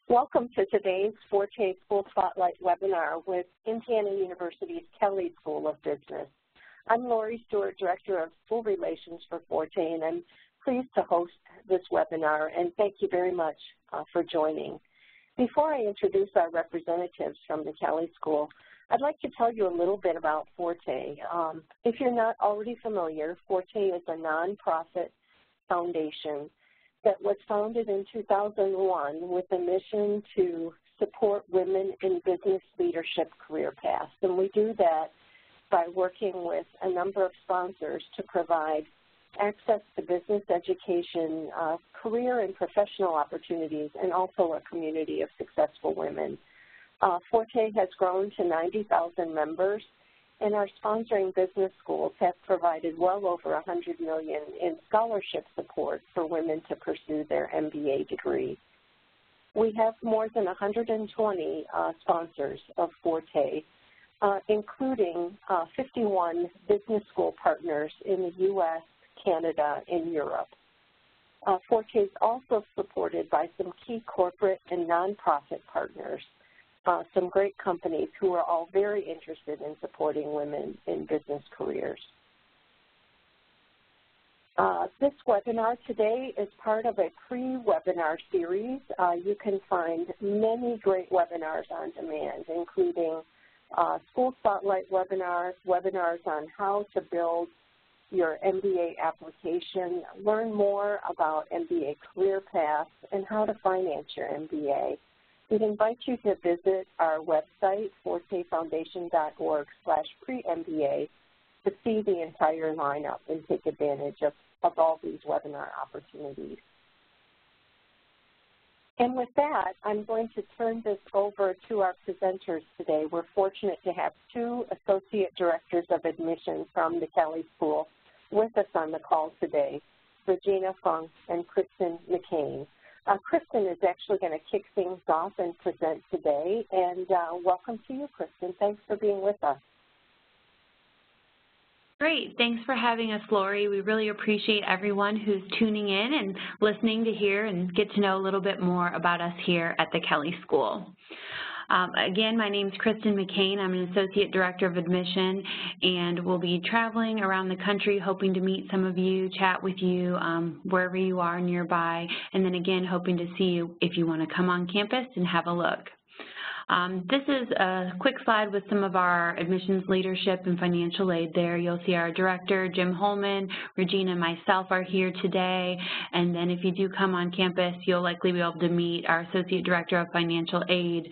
Welcome to today's Forte School Spotlight webinar with Indiana University's Kelley School of Business. I'm Lori Stewart, Director of School Relations for Forte, and I'm pleased to host this webinar, and thank you very much for joining. Before I introduce our representatives from the Kelley School, I'd like to tell you a little bit about Forte. If you're not already familiar, Forte is a nonprofit foundation that was founded in 2001 with a mission to support women in business leadership career paths. And we do that by working with a number of sponsors to provide access to business education, career and professional opportunities, and also a community of successful women. Forte has grown to 90,000 members, and our sponsoring business schools have provided well over $100 million in scholarship support for women to pursue their MBA degree. We have more than 120 sponsors of Forte, including 51 business school partners in the U.S., Canada, and Europe. Forte is also supported by some key corporate and nonprofit partners, some great companies who are all very interested in supporting women in business careers. This webinar today is part of a pre-webinar series. You can find many great webinars on demand, including School Spotlight webinars, webinars on how to build your MBA application, learn more about MBA career paths, and how to finance your MBA. We'd invite you to visit our website, fortefoundation.org/pre-MBA, to see the entire lineup and take advantage of all these webinar opportunities. And with that, I'm going to turn this over to our presenters today. We're fortunate to have two Associate Directors of Admission from the Kelley School with us on the call today, Regina Funk and Kristen McCain. Kristen is actually going to kick things off and present today, and welcome to you, Kristen. Thanks for being with us. Great. Thanks for having us, Lori. We really appreciate everyone who's tuning in and listening to hear and get to know a little bit more about us here at the Kelley School. Again, my name is Kristen McCain. I'm an Associate Director of Admission, and we'll be traveling around the country hoping to meet some of you, chat with you wherever you are nearby, and then again hoping to see you if you want to come on campus and have a look. This is a quick slide with some of our admissions leadership and financial aid there. You'll see our director, Jim Holman, Regina and myself are here today, and then if you do come on campus, you'll likely be able to meet our Associate Director of Financial Aid,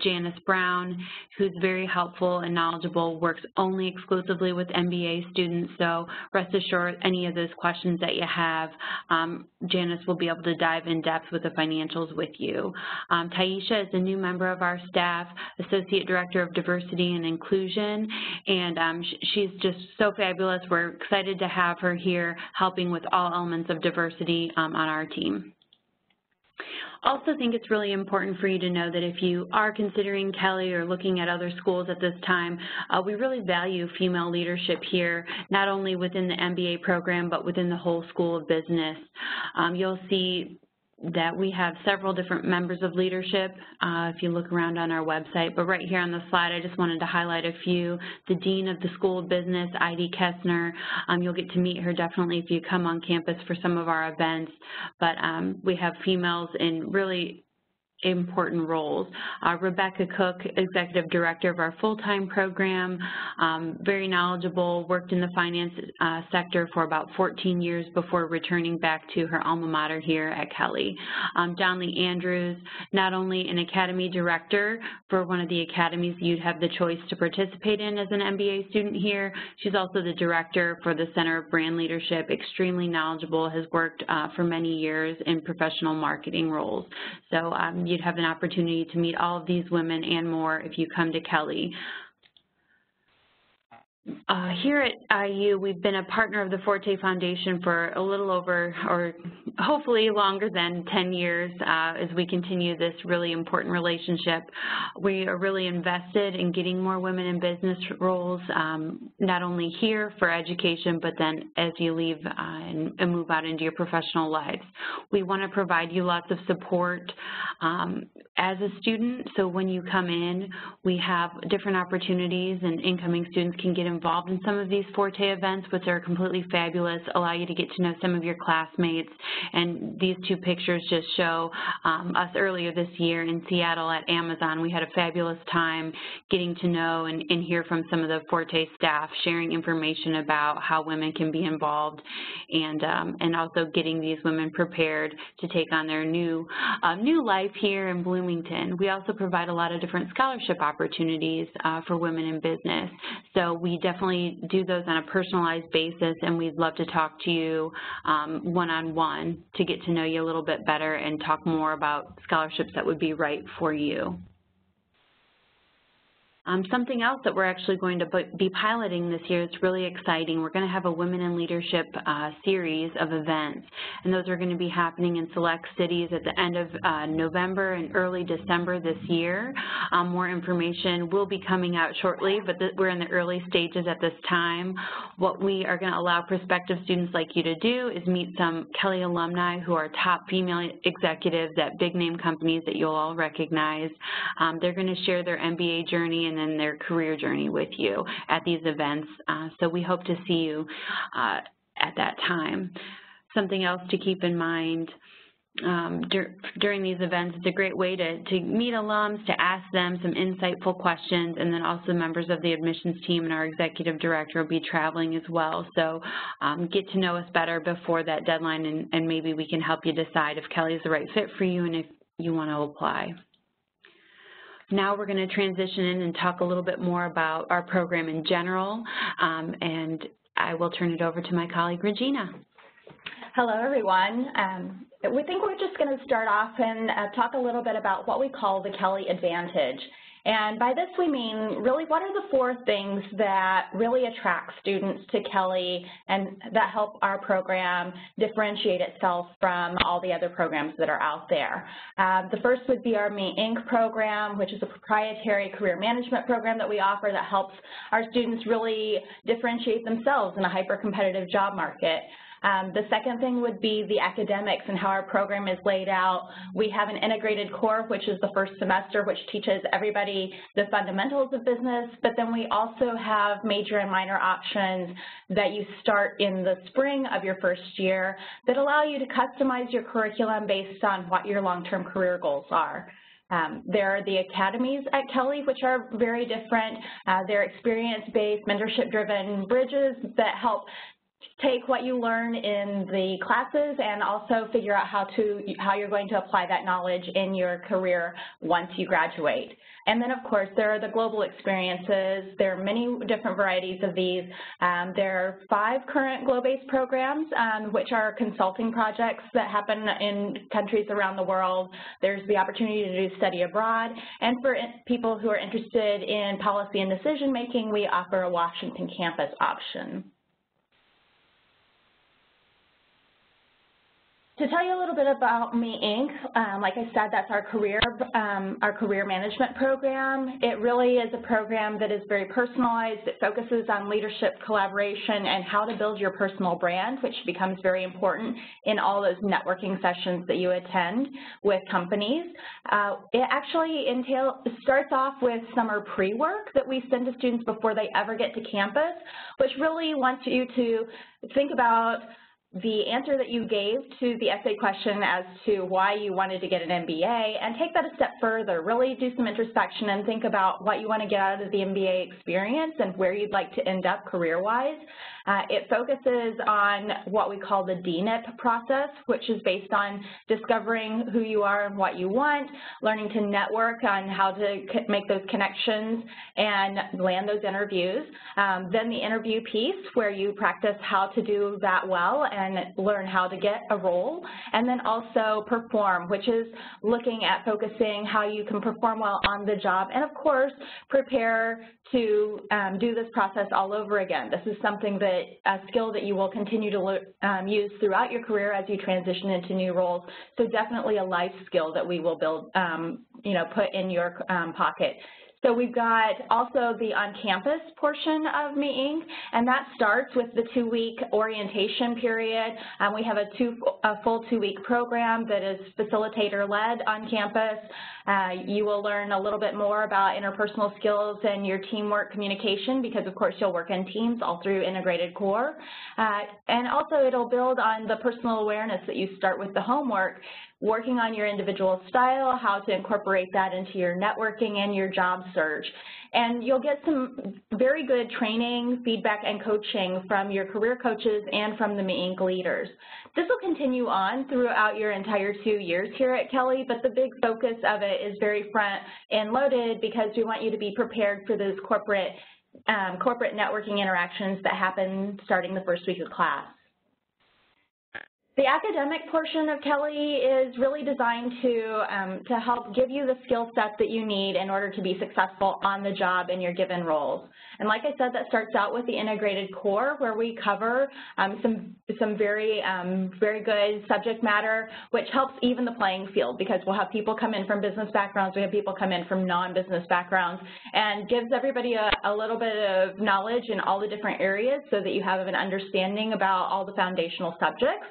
Janice Brown, who's very helpful and knowledgeable, works only exclusively with MBA students, so rest assured any of those questions that you have, Janice will be able to dive in depth with the financials with you. Taisha is a new member of our staff, Associate Director of Diversity and Inclusion, and she's just so fabulous. We're excited to have her here helping with all elements of diversity on our team. Also think it's really important for you to know that if you are considering Kelley or looking at other schools at this time, we really value female leadership here, not only within the MBA program, but within the whole School of Business. You'll see that we have several different members of leadership if you look around on our website, but right here on the slide I just wanted to highlight a few. The Dean of the School of Business, Heidi Kessner, you'll get to meet her definitely if you come on campus for some of our events, but we have females in really important roles. Rebecca Cook, Executive Director of our full-time program, very knowledgeable, worked in the finance sector for about 14 years before returning back to her alma mater here at Kelley. John Lee Andrews, not only an Academy Director for one of the academies you'd have the choice to participate in as an MBA student here, she's also the Director for the Center of Brand Leadership, extremely knowledgeable, has worked for many years in professional marketing roles. So you'd have an opportunity to meet all of these women and more if you come to Kelley. Here at IU, we've been a partner of the Forte Foundation for a little over, or hopefully longer than 10 years as we continue this really important relationship. We are really invested in getting more women in business roles, not only here for education, but then as you leave and move out into your professional lives. We want to provide you lots of support as a student, so when you come in, we have different opportunities, and incoming students can get involved in some of these Forte events, which are completely fabulous, allow you to get to know some of your classmates. And these two pictures just show us earlier this year in Seattle at Amazon. We had a fabulous time getting to know and hear from some of the Forte staff, sharing information about how women can be involved, and also getting these women prepared to take on their new life here in Bloomington. We also provide a lot of different scholarship opportunities for women in business. So we definitely do those on a personalized basis, and we'd love to talk to you one-on-one to get to know you a little bit better and talk more about scholarships that would be right for you. Something else that we're actually going to be piloting this year is really exciting. We're going to have a Women in Leadership series of events, and those are going to be happening in select cities at the end of November and early December this year. More information will be coming out shortly, but we're in the early stages at this time. What we are going to allow prospective students like you to do is meet some Kelley alumni who are top female executives at big name companies that you'll all recognize. They're going to share their MBA journey and then their career journey with you at these events. So we hope to see you at that time. Something else to keep in mind during these events, it's a great way to meet alums, to ask them some insightful questions, and then also members of the admissions team and our executive director will be traveling as well. So get to know us better before that deadline, and maybe we can help you decide if Kelley is the right fit for you and if you want to apply. Now we're going to transition in and talk a little bit more about our program in general, and I will turn it over to my colleague, Regina. Hello, everyone. We think we're just going to start off and talk a little bit about what we call the Kelley Advantage. And by this we mean, really, what are the 4 things that really attract students to Kelley and that help our program differentiate itself from all the other programs that are out there. The first would be our Me Inc. program, which is a proprietary career management program that we offer that helps our students really differentiate themselves in a hyper-competitive job market. The second thing would be the academics and how our program is laid out. We have an integrated core, which is the first semester, which teaches everybody the fundamentals of business, but then we also have major and minor options that you start in the spring of your first year that allow you to customize your curriculum based on what your long-term career goals are. There are the academies at Kelley, which are very different. They're experience-based, mentorship-driven bridges that help take what you learn in the classes and also figure out how you're going to apply that knowledge in your career once you graduate. And then, of course, there are the global experiences. There are many different varieties of these. There are 5 current GLOW-based programs, which are consulting projects that happen in countries around the world. There's the opportunity to do study abroad. And for people who are interested in policy and decision-making, we offer a Washington campus option. To tell you a little bit about Me Inc., like I said, that's our career management program. It really is a program that is very personalized. It focuses on leadership, collaboration, and how to build your personal brand, which becomes very important in all those networking sessions that you attend with companies. It actually starts off with summer pre-work that we send to students before they ever get to campus, which really wants you to think about the answer that you gave to the essay question as to why you wanted to get an MBA, and take that a step further. Really do some introspection and think about what you want to get out of the MBA experience and where you'd like to end up career-wise. It focuses on what we call the DNIP process, which is based on discovering who you are and what you want, learning to network on how to make those connections and land those interviews. Then the interview piece, where you practice how to do that well can learn how to get a role, and then also perform, which is looking at focusing how you can perform well on the job, and of course, prepare to do this process all over again. This is something that, a skill that you will continue to use throughout your career as you transition into new roles, so definitely a life skill that we will build, put in your pocket. So we've got also the on-campus portion of Me Inc., and that starts with the 2-week orientation period. We have a full 2-week program that is facilitator-led on campus. You will learn a little bit more about interpersonal skills and your teamwork communication because, of course, you'll work in teams all through integrated core. And also it'll build on the personal awareness that you start with the homework, working on your individual style, how to incorporate that into your networking and your job search. And you'll get some very good training, feedback, and coaching from your career coaches and from the Me Inc. leaders. This will continue on throughout your entire 2 years here at Kelley, but the big focus of it is very front-end loaded because we want you to be prepared for those corporate networking interactions that happen starting the first week of class. The academic portion of Kelley is really designed to help give you the skill set that you need in order to be successful on the job in your given roles. And like I said, that starts out with the integrated core, where we cover some very good subject matter, which helps even the playing field because we'll have people come in from business backgrounds, we have people come in from non-business backgrounds, and gives everybody a little bit of knowledge in all the different areas so that you have an understanding about all the foundational subjects.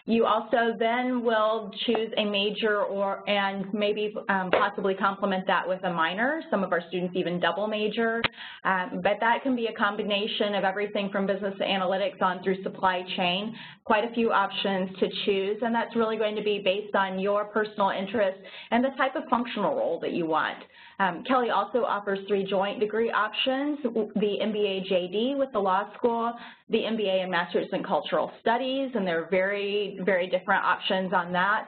You also then will choose a major and maybe possibly complement that with a minor. Some of our students even double major, but that can be a combination of everything from business to analytics on through supply chain, quite a few options to choose, and that's really going to be based on your personal interest and the type of functional role that you want. Kelley also offers 3 joint degree options, the MBA JD with the law school, the MBA and Master's in Cultural Studies, and there are very, very different options on that,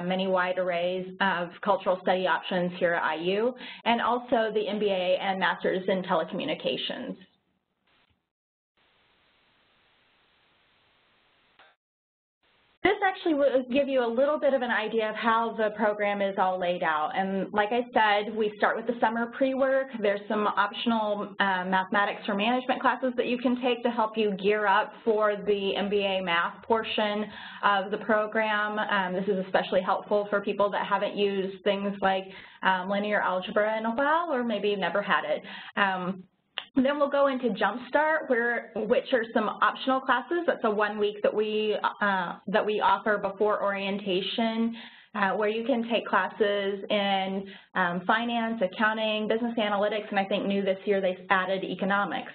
many wide arrays of cultural study options here at IU, and also the MBA and Master's in Telecommunications. This actually will give you a little bit of an idea of how the program is all laid out. And like I said, we start with the summer pre-work. There's some optional mathematics or management classes that you can take to help you gear up for the MBA math portion of the program. This is especially helpful for people that haven't used things like linear algebra in a while or maybe never had it. Then we'll go into Jumpstart, which are some optional classes. That's a 1 week that we offer before orientation, where you can take classes in finance, accounting, business analytics, and I think new this year they've added economics.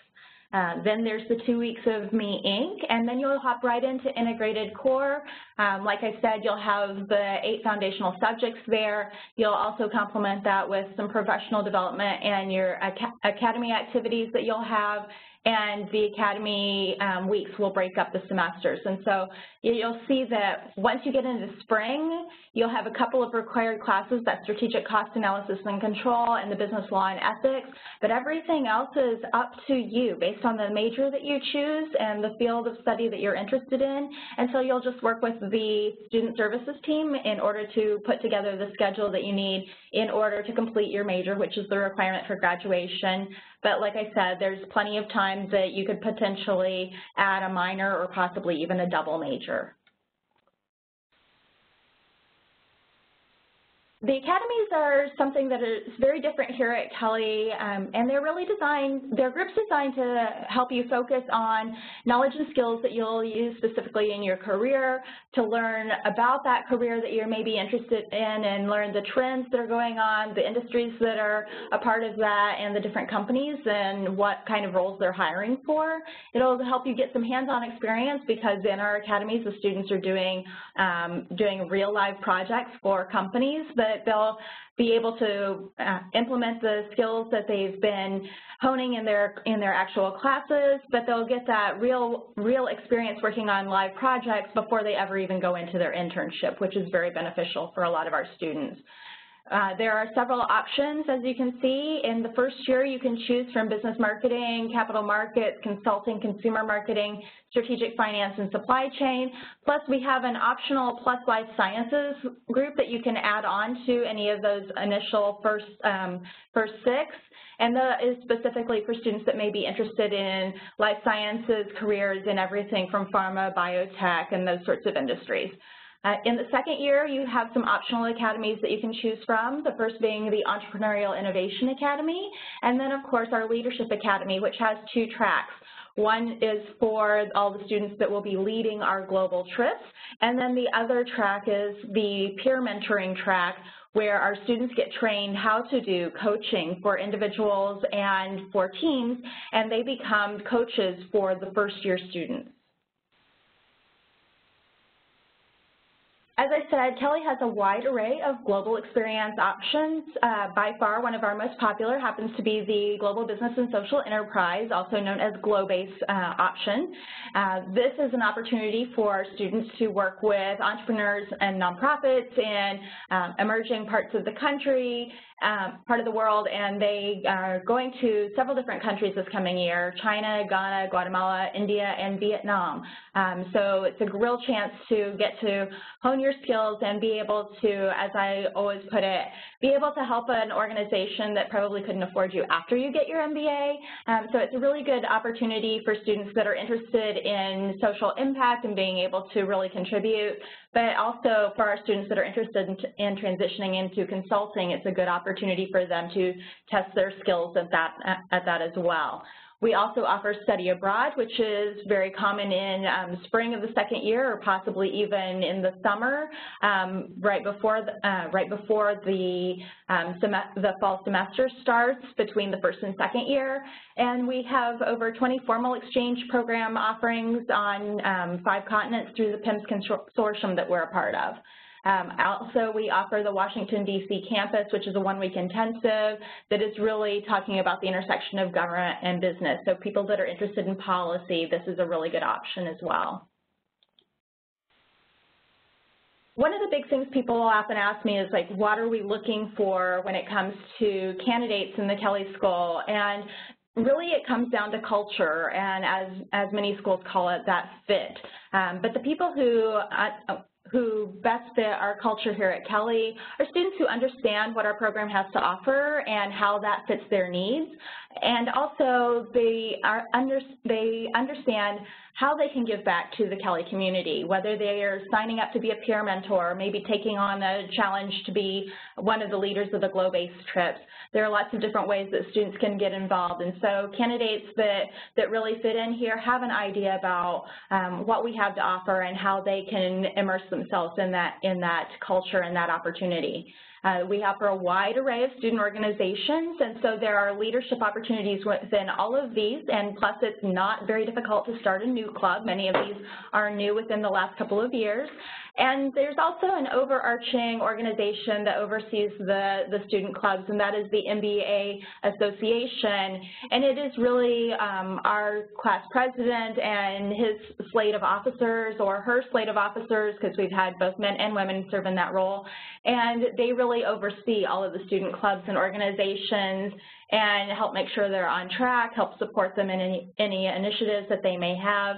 Then there's the 2 weeks of Me Inc., and then you'll hop right into integrated core. Like I said, you'll have the 8 foundational subjects there. You'll also complement that with some professional development and your academy activities that you'll have, and the academy weeks will break up the semesters. And so you'll see that once you get into spring, you'll have a couple of required classes, that strategic cost analysis and control and the business law and ethics, but everything else is up to you based on the major that you choose and the field of study that you're interested in. And so you'll just work with the student services team in order to put together the schedule that you need in order to complete your major, which is the requirement for graduation. But like I said, there's plenty of time that you could potentially add a minor or possibly even a double major. The academies are something that is very different here at Kelley, and they're really they're groups designed to help you focus on knowledge and skills that you'll use specifically in your career, to learn about that career that you're maybe interested in and learn the trends that are going on, the industries that are a part of that, and the different companies and what kind of roles they're hiring for. It'll help you get some hands-on experience because in our academies, the students are doing real live projects for companies that they'll be able to implement the skills that they've been honing in their actual classes, but they'll get that real experience working on live projects before they ever even go into their internship, which is very beneficial for a lot of our students. There are several options, as you can see. In the first year, you can choose from business marketing, capital markets, consulting, consumer marketing, strategic finance, and supply chain. Plus, we have an optional plus life sciences group that you can add on to any of those initial first 6. And that is specifically for students that may be interested in life sciences careers in everything from pharma, biotech, and those sorts of industries. In the second year, you have some optional academies that you can choose from, the first being the Entrepreneurial Innovation Academy, and then, of course, our Leadership Academy, which has 2 tracks. One is for all the students that will be leading our global trips, and then the other track is the peer mentoring track, where our students get trained how to do coaching for individuals and for teams, and they become coaches for the first-year students. As I said, Kelley has a wide array of global experience options. By far, one of our most popular happens to be the Global Business and Social Enterprise, also known as GLOBASE option. This is an opportunity for our students to work with entrepreneurs and nonprofits in emerging parts of the country, part of the world, and they are going to several different countries this coming year: China, Ghana, Guatemala, India, and Vietnam. So it's a real chance to get to hone your skills and be able to, as I always put it, be able to help an organization that probably couldn't afford you after you get your MBA. So it's a really good opportunity for students that are interested in social impact and being able to really contribute, but also for our students that are interested in transitioning into consulting, it's a good opportunity for them to test their skills at that as well. We also offer study abroad, which is very common in spring of the second year, or possibly even in the summer, right before the fall semester starts, between the first and second year. And we have over 20 formal exchange program offerings on 5 continents through the PIMS consortium that we're a part of. Also, we offer the Washington, D.C. campus, which is a 1-week intensive that is really talking about the intersection of government and business. So people that are interested in policy, this is a really good option as well. One of the big things people will often ask me is, like, what are we looking for when it comes to candidates in the Kelley School? And really it comes down to culture, and as many schools call it, that fit. But the people who best fit our culture here at Kelley are students who understand what our program has to offer and how that fits their needs. And also they understand how they can give back to the Kelley community, whether they are signing up to be a peer mentor, maybe taking on a challenge to be one of the leaders of the GLOBASE trips. There are lots of different ways that students can get involved, and so candidates that really fit in here have an idea about what we have to offer and how they can immerse themselves in that culture and that opportunity. We offer a wide array of student organizations, and so there are leadership opportunities within all of these, and plus it's not very difficult to start a new club. Many of these are new within the last couple of years. And there's also an overarching organization that oversees the student clubs, and that is the MBA Association. And it is really our class president and his slate of officers, or her slate of officers, because we've had both men and women serve in that role. And they really oversee all of the student clubs and organizations and help make sure they're on track, help support them in any initiatives that they may have.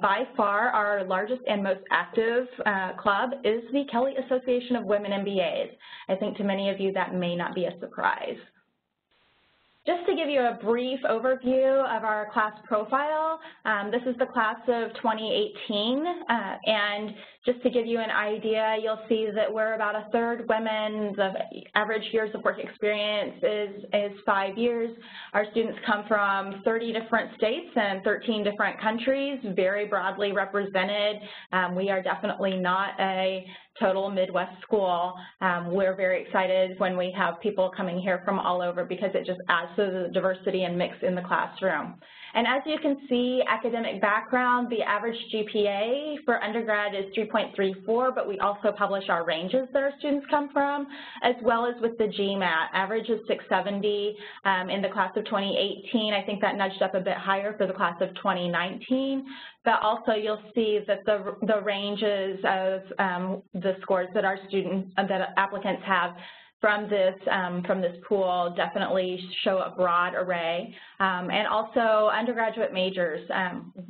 By far, our largest and most active club is the Kelley Association of Women MBAs. I think to many of you that may not be a surprise. Just to give you a brief overview of our class profile, this is the class of 2018, and just to give you an idea, you'll see that we're about 1/3 women. The average years of work experience is 5 years. Our students come from 30 different states and 13 different countries, very broadly represented. We are definitely not a total Midwest school. We're very excited when we have people coming here from all over, because it just adds to the diversity and mix in the classroom. And as you can see, academic background, the average GPA for undergrad is 3.34, but we also publish our ranges that our students come from, as well as with the GMAT. Average is 670 in the class of 2018. I think that nudged up a bit higher for the class of 2019. But also you'll see that the ranges of the scores that our applicants have from this pool definitely show a broad array. And also undergraduate majors.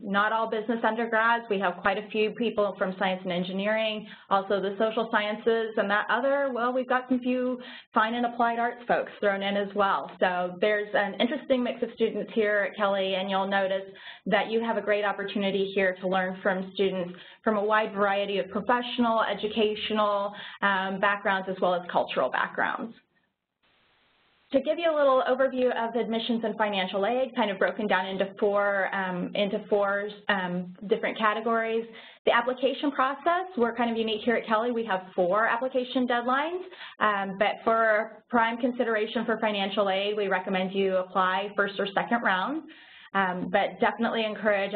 Not all business undergrads. We have quite a few people from science and engineering, also the social sciences, and that other, well, we've got some few fine and applied arts folks thrown in as well. So there's an interesting mix of students here at Kelley, and you'll notice that you have a great opportunity here to learn from students from a wide variety of professional, educational backgrounds as well as cultural backgrounds. To give you a little overview of admissions and financial aid, kind of broken down into four different categories. The application process, we're kind of unique here at Kelley. We have 4 application deadlines, but for prime consideration for financial aid, we recommend you apply first or second round. But definitely encourage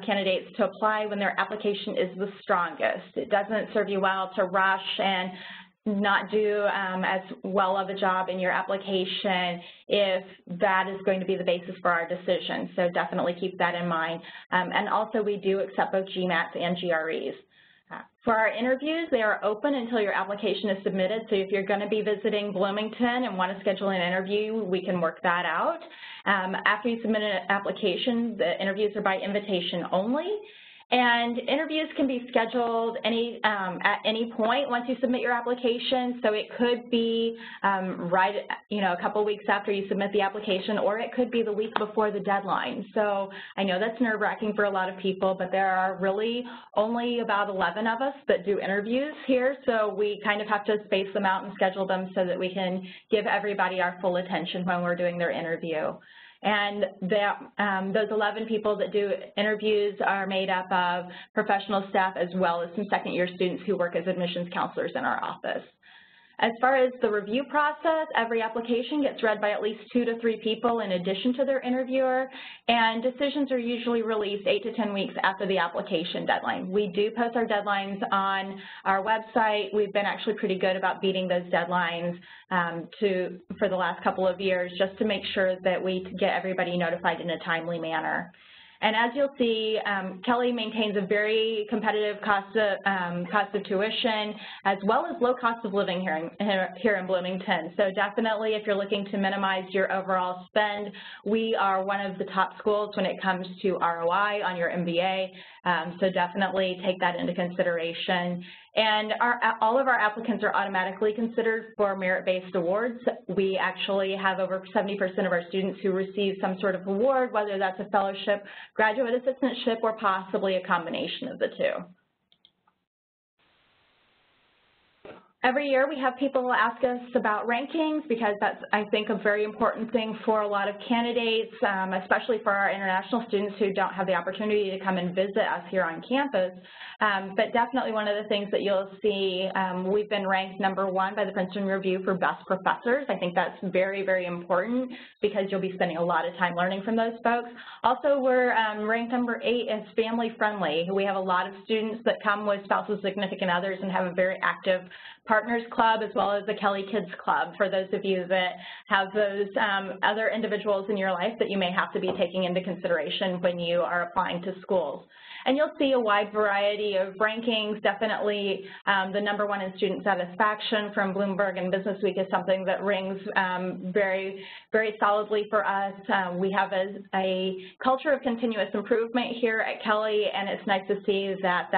candidates to apply when their application is the strongest. It doesn't serve you well to rush and not do as well of a job in your application if that is going to be the basis for our decision. So definitely keep that in mind. And also we do accept both GMATs and GREs. For our interviews, they are open until your application is submitted. So if you're going to be visiting Bloomington and want to schedule an interview, we can work that out. After you submit an application, the interviews are by invitation only. And interviews can be scheduled at any point once you submit your application. So it could be a couple weeks after you submit the application, or it could be the week before the deadline. So I know that's nerve-wracking for a lot of people, but there are really only about 11 of us that do interviews here. So we kind of have to space them out and schedule them so that we can give everybody our full attention when we're doing their interview. And those 11 people that do interviews are made up of professional staff as well as some second-year students who work as admissions counselors in our office. As far as the review process, every application gets read by at least 2 to 3 people in addition to their interviewer, and decisions are usually released 8 to 10 weeks after the application deadline. We do post our deadlines on our website. We've been actually pretty good about beating those deadlines for the last couple of years, just to make sure that we get everybody notified in a timely manner. And as you'll see, Kelley maintains a very competitive cost of tuition, as well as low cost of living here in Bloomington. So definitely, if you're looking to minimize your overall spend, we are one of the top schools when it comes to ROI on your MBA. So definitely take that into consideration. And all of our applicants are automatically considered for merit-based awards. We actually have over 70% of our students who receive some sort of award, whether that's a fellowship, graduate assistantship, or possibly a combination of the two. Every year we have people ask us about rankings because that's, I think, a very important thing for a lot of candidates, especially for our international students who don't have the opportunity to come and visit us here on campus. But definitely one of the things that you'll see, we've been ranked #1 by the Princeton Review for best professors. I think that's very, very important because you'll be spending a lot of time learning from those folks. Also, we're ranked #8 as family friendly. We have a lot of students that come with spouses, significant others, and have a very active Partners Club as well as the Kelley Kids Club for those of you that have those other individuals in your life that you may have to be taking into consideration when you are applying to schools. And you'll see a wide variety of rankings. Definitely the #1 in student satisfaction from Bloomberg and Business Week is something that rings very, very solidly for us. We have a culture of continuous improvement here at Kelley, and it's nice to see that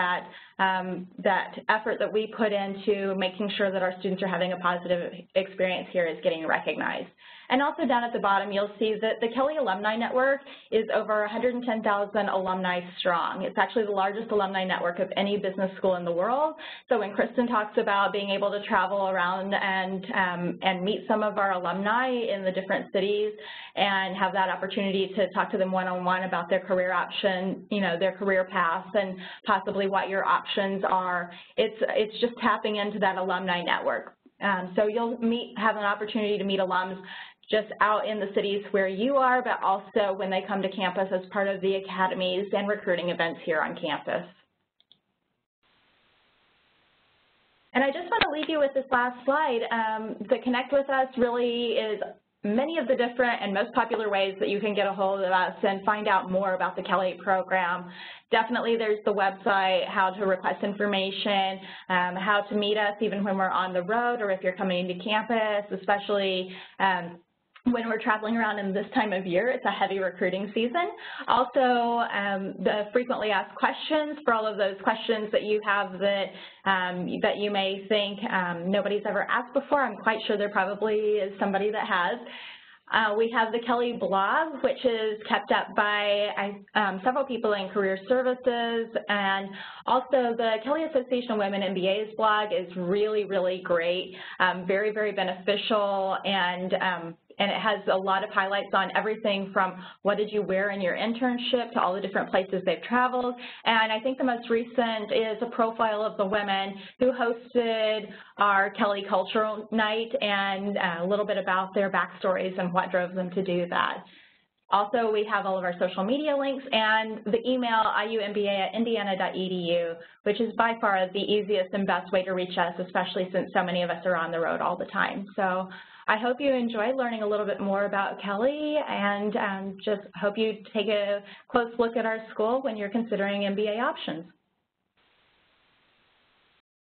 effort that we put into making sure that our students are having a positive experience here is getting recognized. And also down at the bottom, you'll see that the Kelley Alumni Network is over 110,000 alumni strong. It's actually the largest alumni network of any business school in the world. So when Kristen talks about being able to travel around and meet some of our alumni in the different cities and have that opportunity to talk to them one-on-one about their career option, their career paths and possibly what your options are, it's just tapping into that alumni network. So you'll have an opportunity to meet alums just out in the cities where you are, but also when they come to campus as part of the academies and recruiting events here on campus. And I just want to leave you with this last slide. The Connect with Us really is many of the different and most popular ways that you can get a hold of us and find out more about the Kelley program. Definitely there's the website, how to request information, how to meet us even when we're on the road or if you're coming to campus, especially when we're traveling around in this time of year. It's a heavy recruiting season. Also, the frequently asked questions for all of those questions that you have that you may think nobody's ever asked before. I'm quite sure there probably is somebody that has. We have the Kelley blog, which is kept up by several people in career services, and also the Kelley Association of Women MBA's blog is really, really great, very, very beneficial, and it has a lot of highlights on everything from what did you wear in your internship to all the different places they've traveled. And I think the most recent is a profile of the women who hosted our Kelley Cultural Night and a little bit about their backstories and what drove them to do that. Also, we have all of our social media links and the email iumba@indiana.edu, which is by far the easiest and best way to reach us, especially since so many of us are on the road all the time. So I hope you enjoyed learning a little bit more about Kelley, and just hope you take a close look at our school when you're considering MBA options.